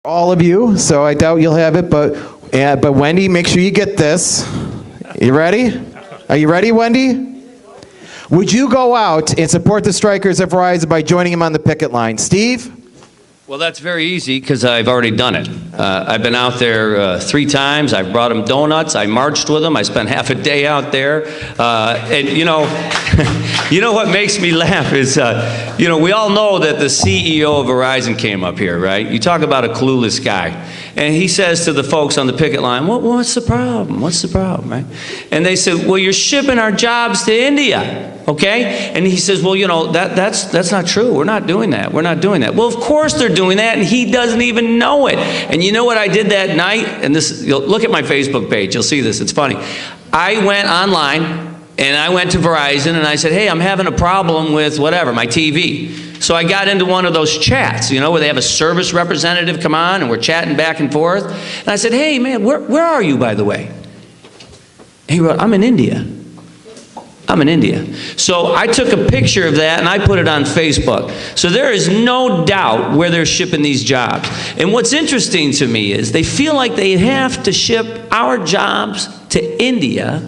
all of you, so I doubt you'll have it, but Wendy, make sure you get this. You ready? Are you ready, Wendy? Would you go out and support the strikers of Verizon by joining them on the picket line? Steve? Well, that's very easy because I've already done it. I've been out there 3 times. I've brought them donuts. I marched with them. I spent half a day out there. And you know, you know what makes me laugh is, you know, we all know that the CEO of Verizon came up here, right? You talk about a clueless guy. And he says to the folks on the picket line, what's the problem? What's the problem, right? And they said, well, you're shipping our jobs to India, okay? And he says, well, you know, that's not true. We're not doing that. We're not doing that. Well, of course they're doing that, and he doesn't even know it. And you know what I did that night? And this, you'll look at my Facebook page. You'll see this. It's funny. I went online, and I went to Verizon, and I said, hey, I'm having a problem with whatever, my TV. So I got into one of those chats, you know, where they have a service representative come on, and we're chatting back and forth. And I said, hey, man, where are you, by the way? And he wrote, I'm in India. I'm in India. So I took a picture of that, and I put it on Facebook. So there is no doubt where they're shipping these jobs. And what's interesting to me is they feel like they have to ship our jobs to India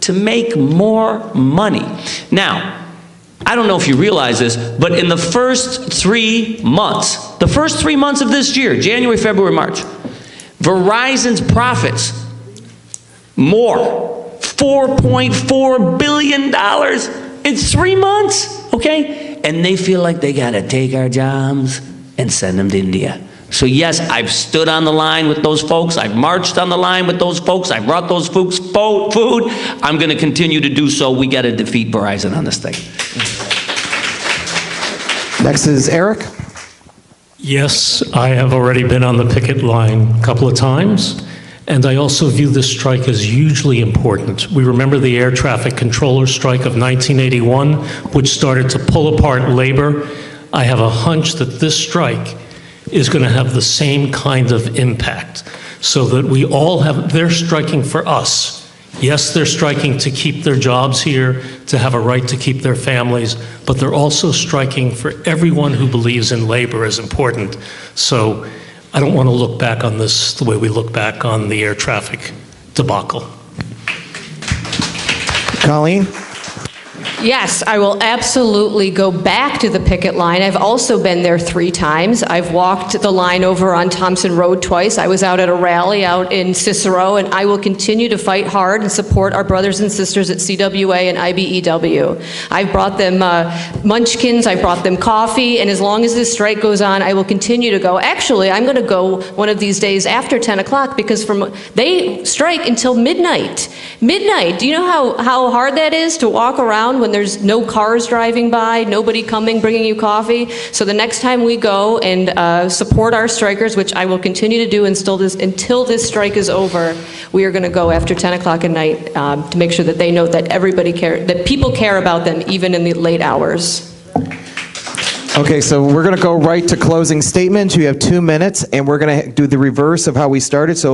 to make more money. Now, I don't know if you realize this, but in the first 3 months, of this year, January, February, March, Verizon's profits more, $4.4 billion in 3 months, okay? And they feel like they gotta take our jobs and send them to India. So yes, I've stood on the line with those folks. I've marched on the line with those folks. I brought those folks food. I'm going to continue to do so. We got to defeat Verizon on this thing. Next is Eric. Yes, I have already been on the picket line a couple of times, and I also view this strike as hugely important. We remember the air traffic controller strike of 1981, which started to pull apart labor. I have a hunch that this strike is going to have the same kind of impact, so that we all have, they're striking for us. Yes, they're striking to keep their jobs here, to have a right to keep their families, but they're also striking for everyone who believes in labor as important. So I don't want to look back on this the way we look back on the air traffic debacle. Colleen? Yes, I will absolutely go back to the picket line. I've also been there 3 times. I've walked the line over on Thompson Road twice. I was out at a rally out in Cicero, and I will continue to fight hard and support our brothers and sisters at CWA and IBEW. I've brought them munchkins, I've brought them coffee, and as long as this strike goes on, I will continue to go. Actually, I'm going to go one of these days after 10 o'clock because they strike until midnight. Midnight. Do you know how hard that is to walk around when there's no cars driving by, nobody coming, bringing you coffee? So the next time we go and support our strikers, which I will continue to do until this strike is over, we are going to go after 10 o'clock at night to make sure that they know that that people care about them even in the late hours. Okay, so we're going to go right to closing statements. You have 2 minutes, and we're going to do the reverse of how we started. So